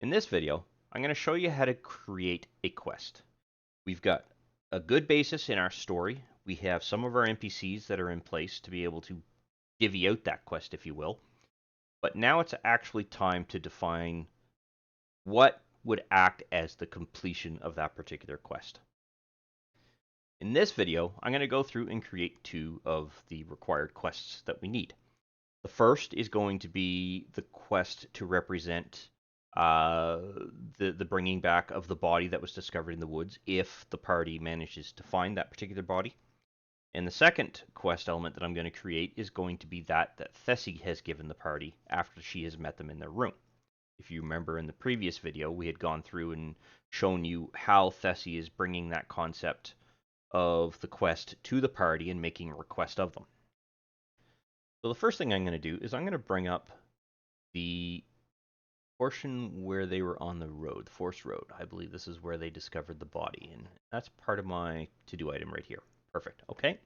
In this video, I'm going to show you how to create a quest. We've got a good basis in our story. We have some of our NPCs that are in place to be able to divvy out that quest, if you will. But now it's actually time to define what would act as the completion of that particular quest. In this video, I'm going to go through and create two of the required quests that we need. The first is going to be the quest to represent the bringing back of the body that was discovered in the woods if the party manages to find that particular body. And the second quest element that I'm going to create is going to be that Thessie has given the party after she has met them in their room. If you remember in the previous video, we had gone through and shown you how Thessie is bringing that concept of the quest to the party and making a request of them. So the first thing I'm going to do is I'm going to bring up the portion where they were on the road, the Forest Road. I believe this is where they discovered the body, and that's part of my to-do item right here. Perfect. Okay.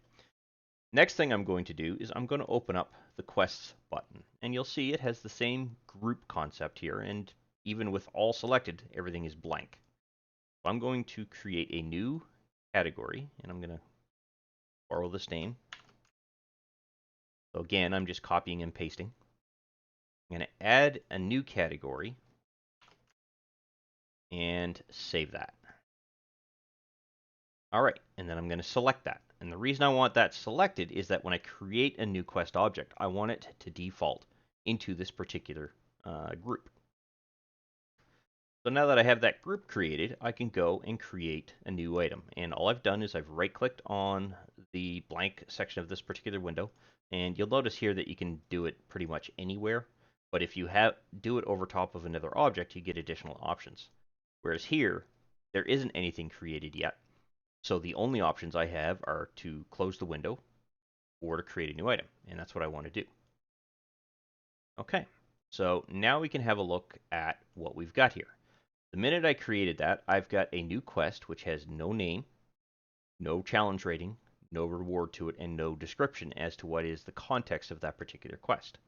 Next thing I'm going to do is I'm going to open up the quests button, and you'll see it has the same group concept here, and even with all selected, everything is blank. So I'm going to create a new category, and I'm going to borrow this name. So again, I'm just copying and pasting. I'm going to add a new category and save that. All right, and then I'm going to select that. And the reason I want that selected is that when I create a new quest object, I want it to default into this particular group. So now that I have that group created, I can go and create a new item. And all I've done is I've right-clicked on the blank section of this particular window, and you'll notice here that you can do it pretty much anywhere. But if you do it over top of another object, you get additional options. Whereas here, there isn't anything created yet. So the only options I have are to close the window or to create a new item, and that's what I want to do. Okay, so now we can have a look at what we've got here. The minute I created that, I've got a new quest which has no name, no challenge rating, no reward to it, and no description as to what is the context of that particular quest.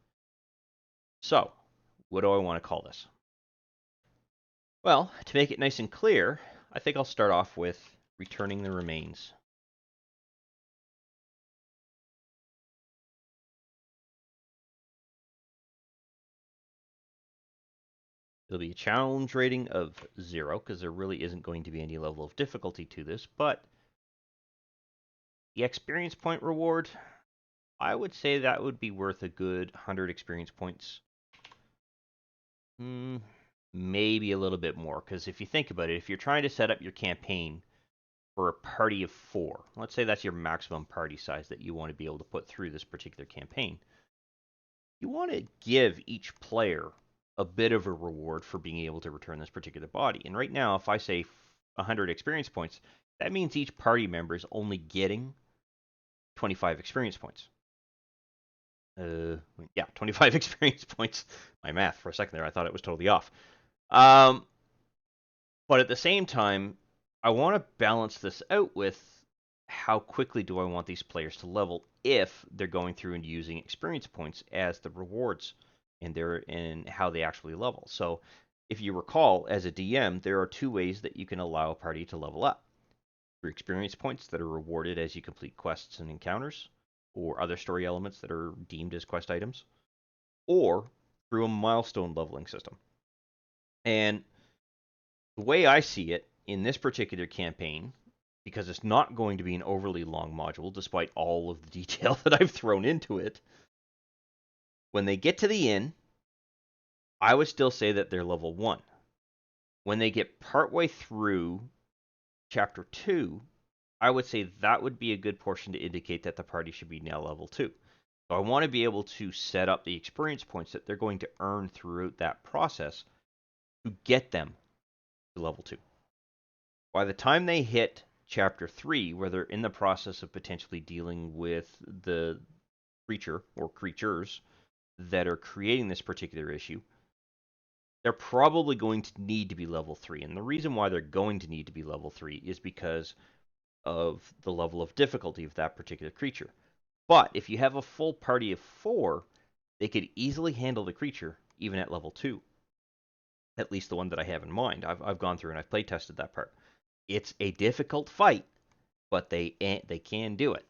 So, what do I want to call this? Well, to make it nice and clear, I think I'll start off with returning the remains. It'll be a challenge rating of 0 because there really isn't going to be any level of difficulty to this, but the experience point reward, I would say that would be worth a good 100 experience points. Maybe a little bit more, because if you think about it, if you're trying to set up your campaign for a party of 4, let's say that's your maximum party size that you want to be able to put through this particular campaign, you want to give each player a bit of a reward for being able to return this particular body. And right now, if I say 100 experience points, that means each party member is only getting 25 experience points. Yeah, 25 experience points. My math for a second there, I thought it was totally off. But at the same time, I want to balance this out with how quickly do I want these players to level if they're going through and using experience points as the rewards and how they actually level. So if you recall, as a DM, there are two ways that you can allow a party to level up. Through experience points that are rewarded as you complete quests and encounters, or other story elements that are deemed as quest items, or through a milestone leveling system. And the way I see it in this particular campaign, because it's not going to be an overly long module, despite all of the detail that I've thrown into it, when they get to the inn, I would still say that they're level 1. When they get partway through chapter 2, I would say that would be a good portion to indicate that the party should be now level 2. So I want to be able to set up the experience points that they're going to earn throughout that process to get them to level 2. By the time they hit chapter 3, where they're in the process of potentially dealing with the creature or creatures that are creating this particular issue, they're probably going to need to be level 3. And the reason why they're going to need to be level 3 is because of the level of difficulty of that particular creature. But if you have a full party of 4, they could easily handle the creature even at level 2. At least the one that I have in mind. I've gone through and I've play tested that part. It's a difficult fight, but they can do it.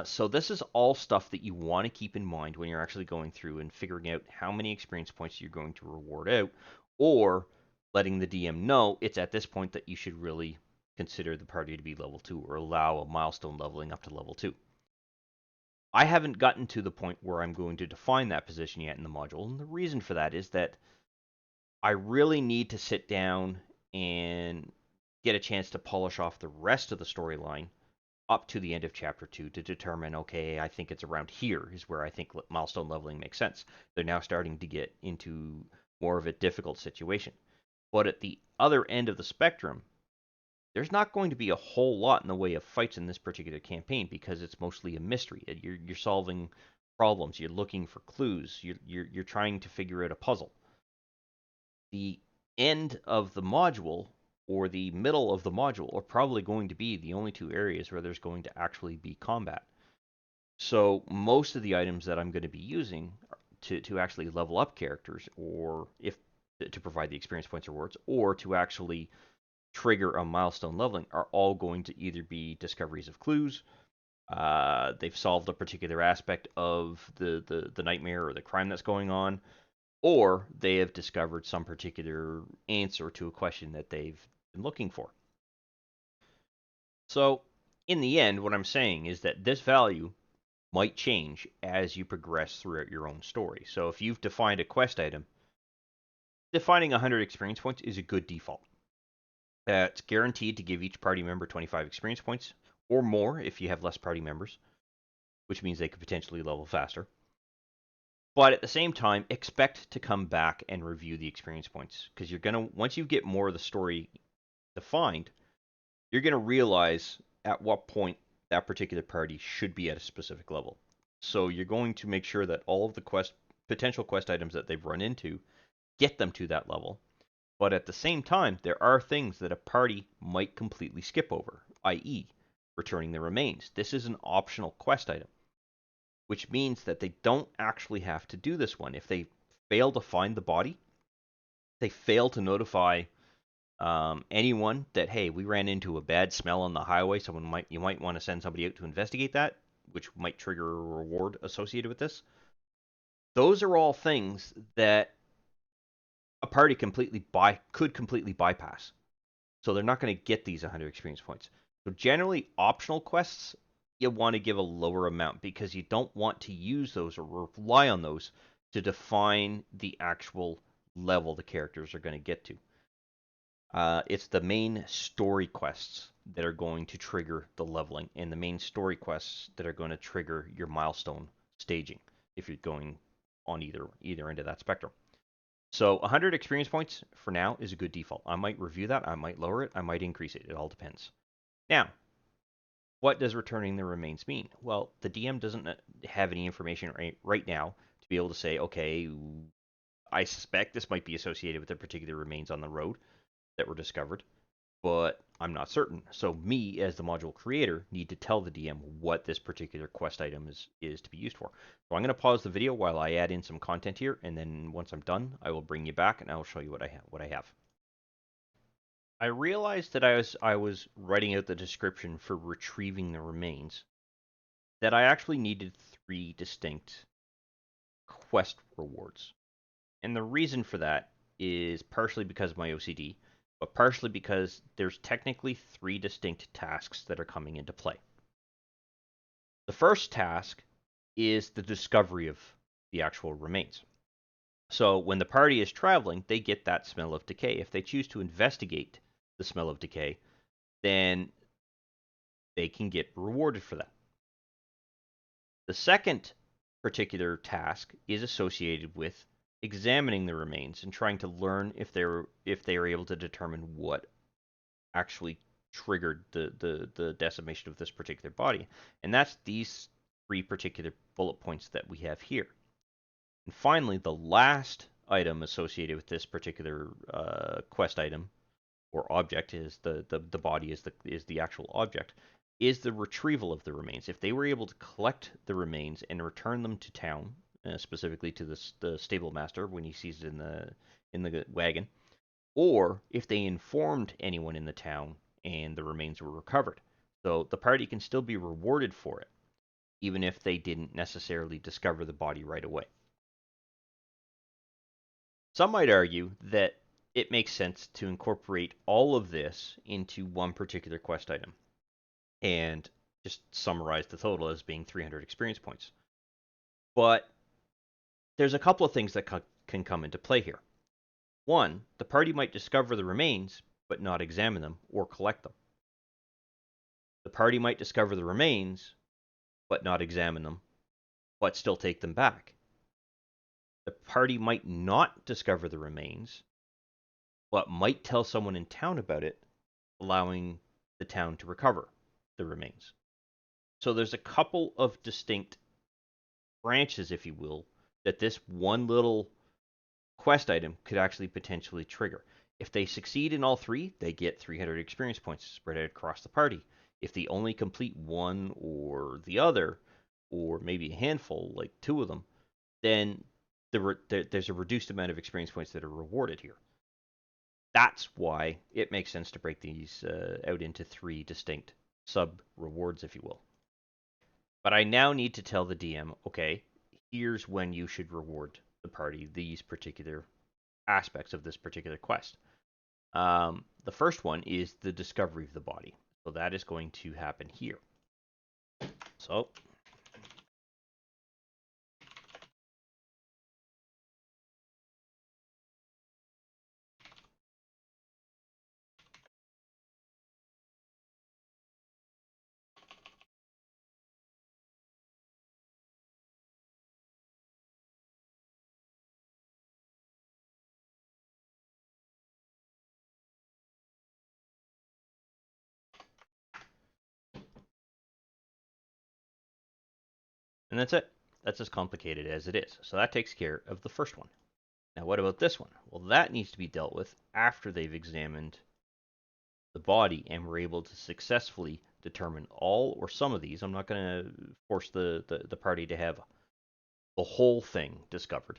So this is all stuff that you want to keep in mind when you're actually going through and figuring out how many experience points you're going to reward out, or letting the DM know it's at this point that you should really consider the party to be level 2 or allow a milestone leveling up to level 2. I haven't gotten to the point where I'm going to define that position yet in the module, and the reason for that is that I really need to sit down and get a chance to polish off the rest of the storyline up to the end of chapter 2 to determine, okay, I think it's around here is where I think milestone leveling makes sense. They're now starting to get into more of a difficult situation. But at the other end of the spectrum, there's not going to be a whole lot in the way of fights in this particular campaign because it's mostly a mystery. You're solving problems, you're looking for clues, you're trying to figure out a puzzle. The end of the module or the middle of the module are probably going to be the only two areas where there's going to actually be combat. So most of the items that I'm going to be using to actually level up characters, or if to provide the experience points rewards, or to actually trigger a milestone leveling, are all going to either be discoveries of clues. They've solved a particular aspect of the nightmare or the crime that's going on, or they have discovered some particular answer to a question that they've been looking for. So, in the end, what I'm saying is that this value might change as you progress throughout your own story. So, if you've defined a quest item, defining 100 experience points is a good default. It's guaranteed to give each party member 25 experience points, or more if you have less party members, which means they could potentially level faster. But at the same time, expect to come back and review the experience points because you're gonna once you get more of the story defined, you're gonna realize at what point that particular party should be at a specific level. So you're going to make sure that all of the potential quest items that they've run into get them to that level. But at the same time, there are things that a party might completely skip over, i.e., returning the remains. This is an optional quest item, which means that they don't actually have to do this one. If they fail to find the body, they fail to notify anyone that, hey, we ran into a bad smell on the highway. You might want to send somebody out to investigate that, which might trigger a reward associated with this. Those are all things that a party could completely bypass. So they're not going to get these 100 experience points. So generally, optional quests you want to give a lower amount because you don't want to use those or rely on those to define the actual level the characters are going to get to. It's the main story quests that are going to trigger the leveling, and the main story quests that are going to trigger your milestone staging if you're going on either end of that spectrum. So 100 experience points for now is a good default. I might review that, I might lower it, I might increase it. It all depends. Now, what does returning the remains mean? Well, the DM doesn't have any information right now to be able to say, okay, I suspect this might be associated with the particular remains on the road that were discovered, but I'm not certain. So me, as the module creator, need to tell the DM what this particular quest item is to be used for. So I'm going to pause the video while I add in some content here, and then once I'm done, I will bring you back and I will show you what I have. I realized that I was writing out the description for retrieving the remains, that I actually needed 3 distinct quest rewards. And the reason for that is partially because of my OCD, but partially because there's technically 3 distinct tasks that are coming into play. The first task is the discovery of the actual remains. So when the party is traveling, they get that smell of decay. If they choose to investigate the smell of decay, then they can get rewarded for that. The second particular task is associated with examining the remains and trying to learn if they are able to determine what actually triggered the decimation of this particular body. And that's these 3 particular bullet points that we have here. And finally, the last item associated with this particular quest item or object is the body is the actual object, is the retrieval of the remains. If they were able to collect the remains and return them to town, specifically to the stable master when he sees it in in the wagon, or if they informed anyone in the town and the remains were recovered. So the party can still be rewarded for it, even if they didn't necessarily discover the body right away. Some might argue that it makes sense to incorporate all of this into one particular quest item and just summarize the total as being 300 experience points. But there's a couple of things that can come into play here. One, the party might discover the remains but not examine them or collect them. The party might discover the remains but not examine them, but still take them back. The party might not discover the remains, but might tell someone in town about it, allowing the town to recover the remains. So there's a couple of distinct branches, if you will, that this one little quest item could actually potentially trigger. If they succeed in all three, they get 300 experience points spread out across the party. If they only complete one or the other, or maybe a handful, like two of them, then there's a reduced amount of experience points that are rewarded here. That's why it makes sense to break these out into three distinct sub rewards, if you will. But I now need to tell the DM, okay, here's when you should reward the party these particular aspects of this particular quest. The first one is the discovery of the body. So that is going to happen here. So and that's it. That's as complicated as it is. So that takes care of the first one. Now, what about this one? Well, that needs to be dealt with after they've examined the body and we're able to successfully determine all or some of these. I'm not going to force the party to have the whole thing discovered,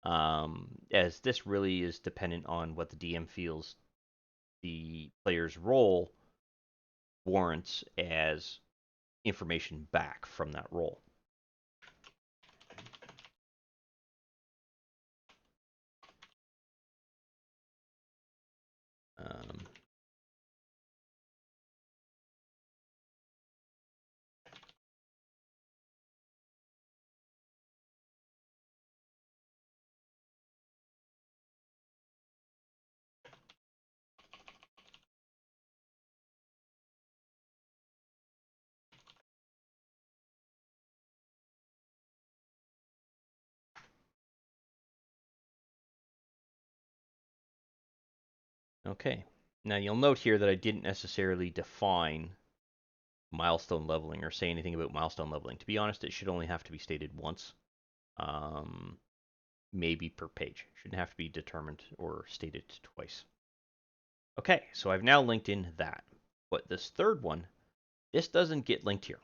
as this really is dependent on what the DM feels the player's role warrants as information back from that role. Um, okay. Now you'll note here that I didn't necessarily define milestone leveling or say anything about milestone leveling. To be honest, it should only have to be stated once, maybe per page. Shouldn't have to be determined or stated twice. Okay, so I've now linked in that. But this third one, this doesn't get linked here.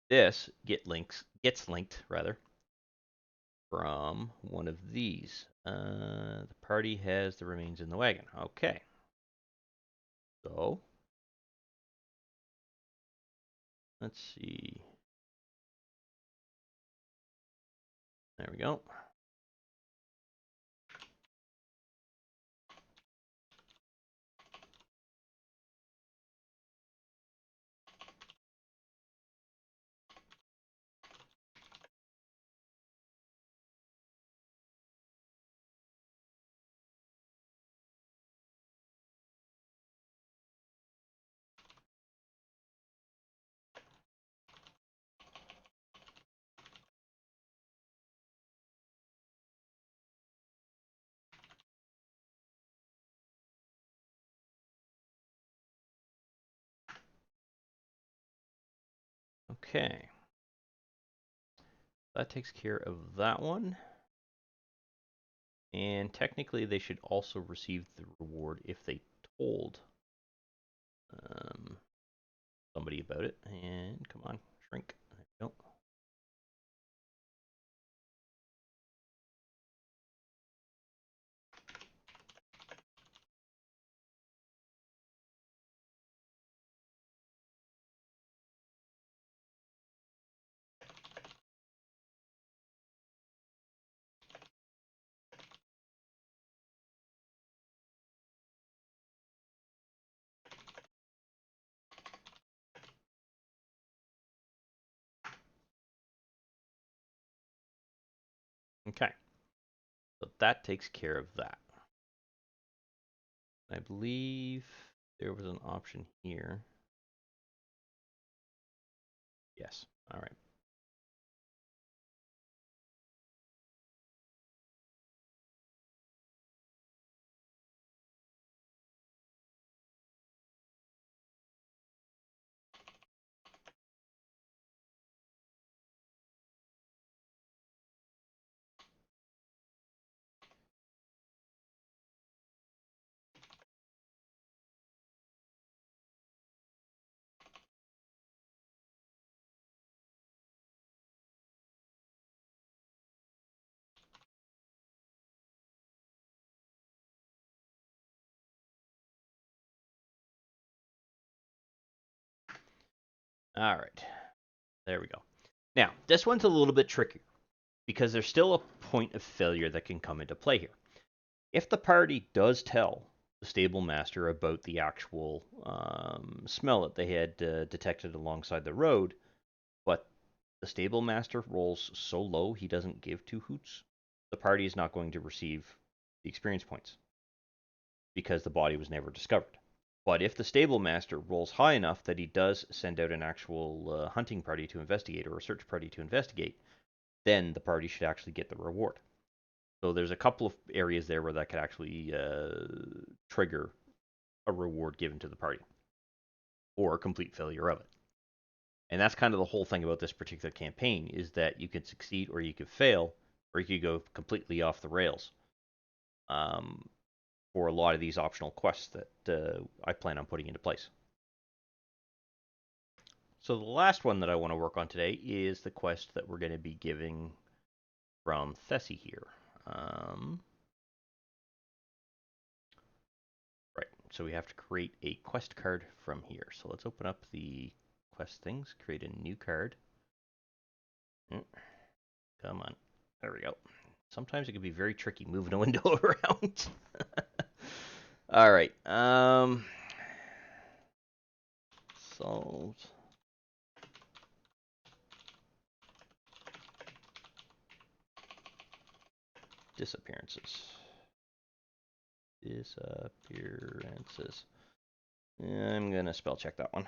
This gets linked rather from one of these. The party has the remains in the wagon. Okay. So let's see. There we go. Okay. That takes care of that one. And technically, they should also receive the reward if they told somebody about it. And come on, shrink. There we go. Okay, so that takes care of that. I believe there was an option here. Yes, all right. All right, there we go. Now, this one's a little bit trickier because there's still a point of failure that can come into play here. If the party does tell the stable master about the actual smell that they had detected alongside the road, but the stable master rolls so low he doesn't give two hoots, the party is not going to receive the experience points because the body was never discovered. But if the stable master rolls high enough that he does send out an actual hunting party to investigate or a search party to investigate, then the party should actually get the reward. So there's a couple of areas there where that could actually trigger a reward given to the party or a complete failure of it. And that's kind of the whole thing about this particular campaign is that you can succeed or you could fail or you could go completely off the rails for a lot of these optional quests that I plan on putting into place. So the last one that I want to work on today is the quest that we're going to be giving from Thessie here. Right, so we have to create a quest card from here. So let's open up the quest things, create a new card. Come on, there we go. Sometimes it can be very tricky moving a window around. All right, solved. Disappearances. Disappearances. I'm gonna spell check that one.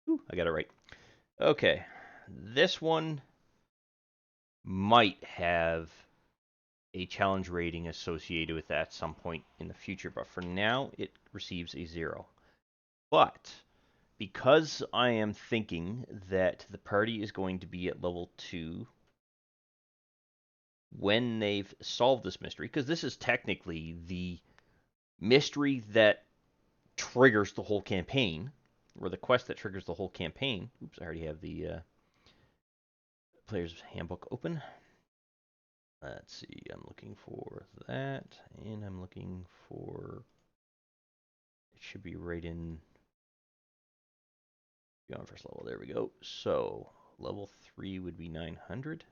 Ooh, I got it right. Okay, this one might have a challenge rating associated with that at some point in the future, but for now it receives a 0. But because I am thinking that the party is going to be at level 2 when they've solved this mystery, because this is technically the mystery that triggers the whole campaign, or the quest that triggers the whole campaign. Oops, I already have the player's handbook open. Let's see, I'm looking for that, and I'm looking for, it should be right in, beyond first level, there we go. So, level 3 would be 900.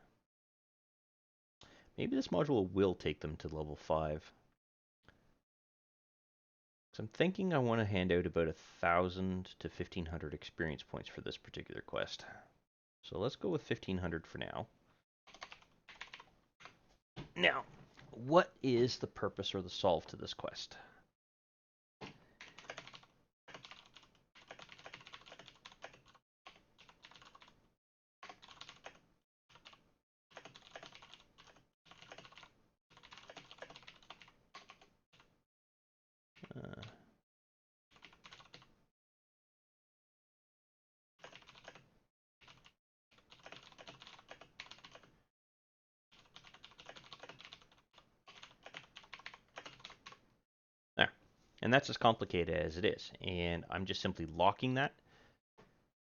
Maybe this module will take them to level 5. So I'm thinking I want to hand out about 1,000 to 1,500 experience points for this particular quest. So let's go with 1,500 for now. Now, what is the purpose or the solve to this quest? Uh, there. And that's as complicated as it is. And I'm just simply locking that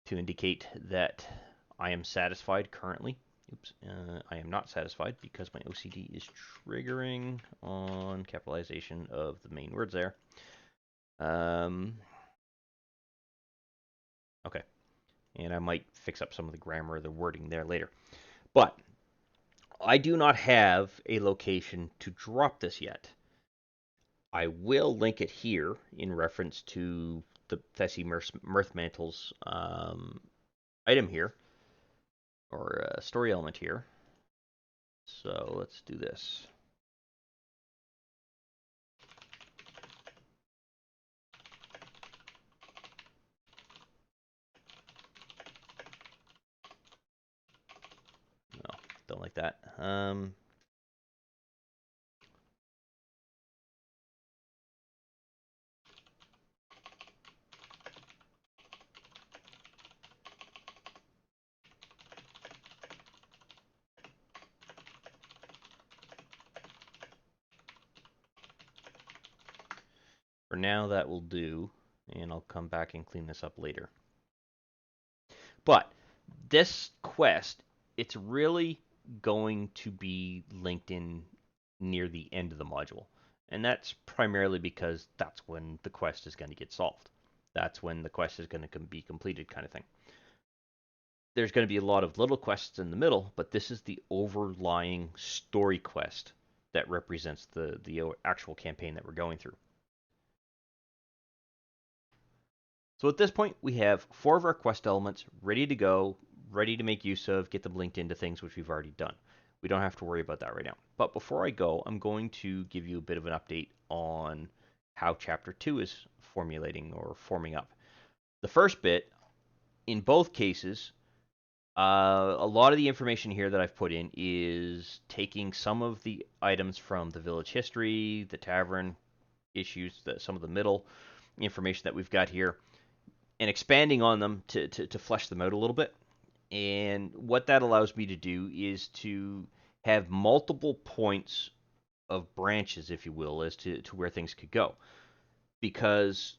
to indicate that I am satisfied currently. Oops, I am not satisfied because my OCD is triggering on capitalization of the main words there. Okay, and I might fix up some of the grammar or the wording there later. But I do not have a location to drop this yet. I will link it here in reference to the Thessi Mirth Mantle's item here, or story element here. So let's do this. No, don't like that. For now, that will do, and I'll come back and clean this up later. But this quest, it's really going to be linked in near the end of the module. And that's primarily because that's when the quest is going to get solved. That's when the quest is going to be completed, kind of thing. There's going to be a lot of little quests in the middle, but this is the overlying story quest that represents the actual campaign that we're going through. So at this point, we have 4 of our quest elements ready to go, ready to make use of, get them linked into things which we've already done. We don't have to worry about that right now. But before I go, I'm going to give you a bit of an update on how Chapter 2 is formulating or forming up. The first bit, in both cases, a lot of the information here that I've put in is taking some of the items from the village history, the tavern issues, some of the middle information that we've got here, and expanding on them to flesh them out a little bit. And what that allows me to do is to have multiple points of branches, if you will, as to where things could go. Because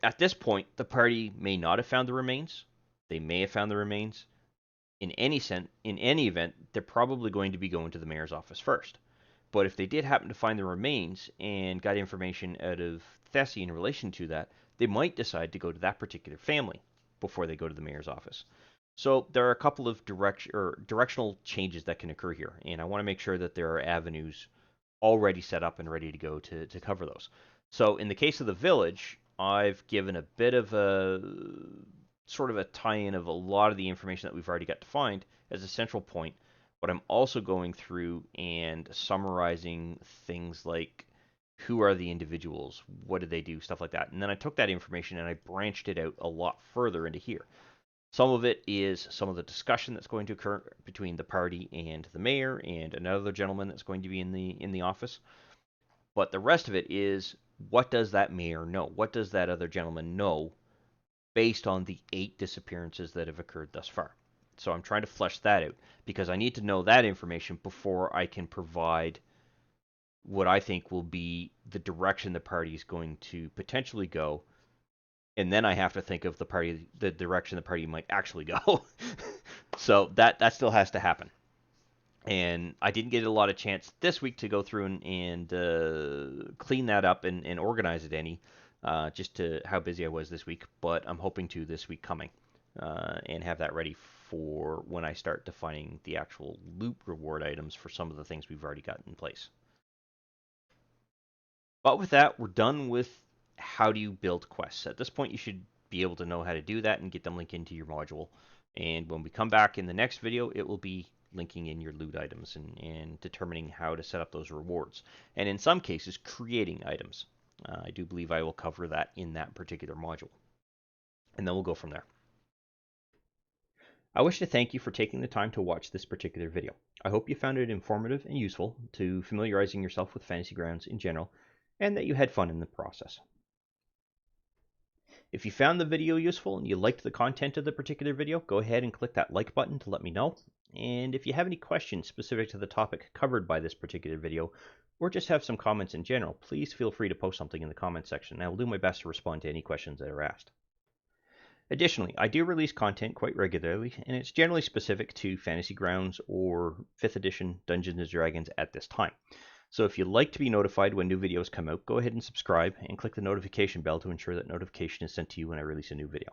at this point, the party may not have found the remains. They may have found the remains. In any event, they're probably going to be going to the mayor's office first. But if they did happen to find the remains and got information out of Thessi in relation to that, they might decide to go to that particular family before they go to the mayor's office. So there are a couple of directional changes that can occur here, and I want to make sure that there are avenues already set up and ready to go to cover those. So in the case of the village, I've given a bit of a sort of a tie-in of a lot of the information that we've already got defined as a central point, but I'm also going through and summarizing things like who are the individuals, what do they do, stuff like that. And then I took that information and I branched it out a lot further into here. Some of it is some of the discussion that's going to occur between the party and the mayor and another gentleman that's going to be in the office. But the rest of it is, what does that mayor know? What does that other gentleman know based on the 8 disappearances that have occurred thus far? So I'm trying to flesh that out because I need to know that information before I can provide what I think will be the direction the party is going to potentially go. And then I have to think of the direction the party might actually go. So that still has to happen. And I didn't get a lot of chance this week to go through and clean that up and organize it any, just to how busy I was this week. But I'm hoping to this week coming, and have that ready for when I start defining the actual loot reward items for some of the things we've already got in place. But with that, we're done with how do you build quests. At this point, you should be able to know how to do that and get them linked into your module. And when we come back in the next video, it will be linking in your loot items and determining how to set up those rewards. And in some cases, creating items. I do believe I will cover that in that particular module. And then we'll go from there. I wish to thank you for taking the time to watch this particular video. I hope you found it informative and useful to familiarizing yourself with Fantasy Grounds in general, and that you had fun in the process. If you found the video useful and you liked the content of the particular video, go ahead and click that like button to let me know. And if you have any questions specific to the topic covered by this particular video, or just have some comments in general, please feel free to post something in the comments section, and I will do my best to respond to any questions that are asked. Additionally, I do release content quite regularly, and it's generally specific to Fantasy Grounds or 5th edition Dungeons & Dragons at this time. So if you'd like to be notified when new videos come out, go ahead and subscribe and click the notification bell to ensure that notification is sent to you when I release a new video.